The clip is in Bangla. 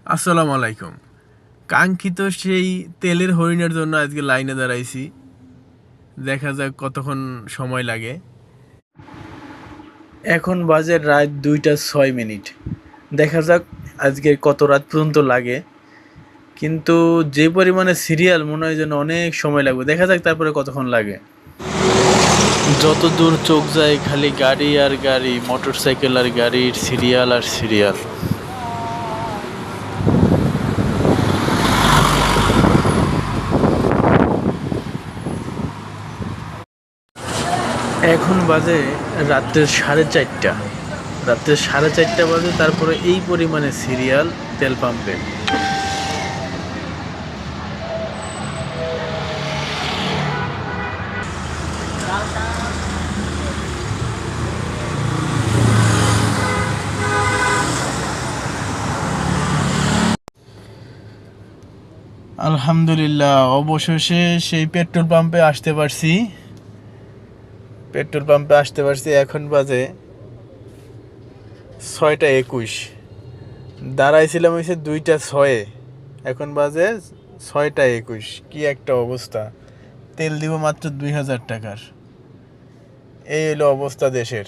আসসালামু আলাইকুম। কাঙ্ক্ষিত সেই তেলের হরিণের জন্য আজকে লাইনে দাঁড়াইছি। দেখা যাক কতক্ষণ সময় লাগে। এখন বাজে রাত 2টা 6 মিনিট। দেখা যাক আজকে কত রাত পর্যন্ত লাগে। কিন্তু যে পরিমাণে সিরিয়াল মনে হয় যেন অনেক সময় লাগবে। দেখা যাক তারপরে কতক্ষণ লাগে। যত দূর চোখ যায় খালি গাড়ি আর গাড়ি, মোটরসাইকেল আর গাড়ির সিরিয়াল আর সিরিয়াল। এখন বাজে রাত্রের 4:30। রাত্রের 4:30 বাজে, তারপরে এই পরিমাণে সিরিয়াল তেল পাম্পে। আলহামদুলিল্লাহ, অবশেষে সেই পেট্রোল পাম্পে আসতে পারছি। এখন বাজে 6টা 21। দাঁড়াইছিলাম হয়েছে 2টা 6-এ, এখন বাজে 6টা 21। কি একটা অবস্থা! তেল দিব মাত্র 2000 টাকার। এই হলো অবস্থা দেশের।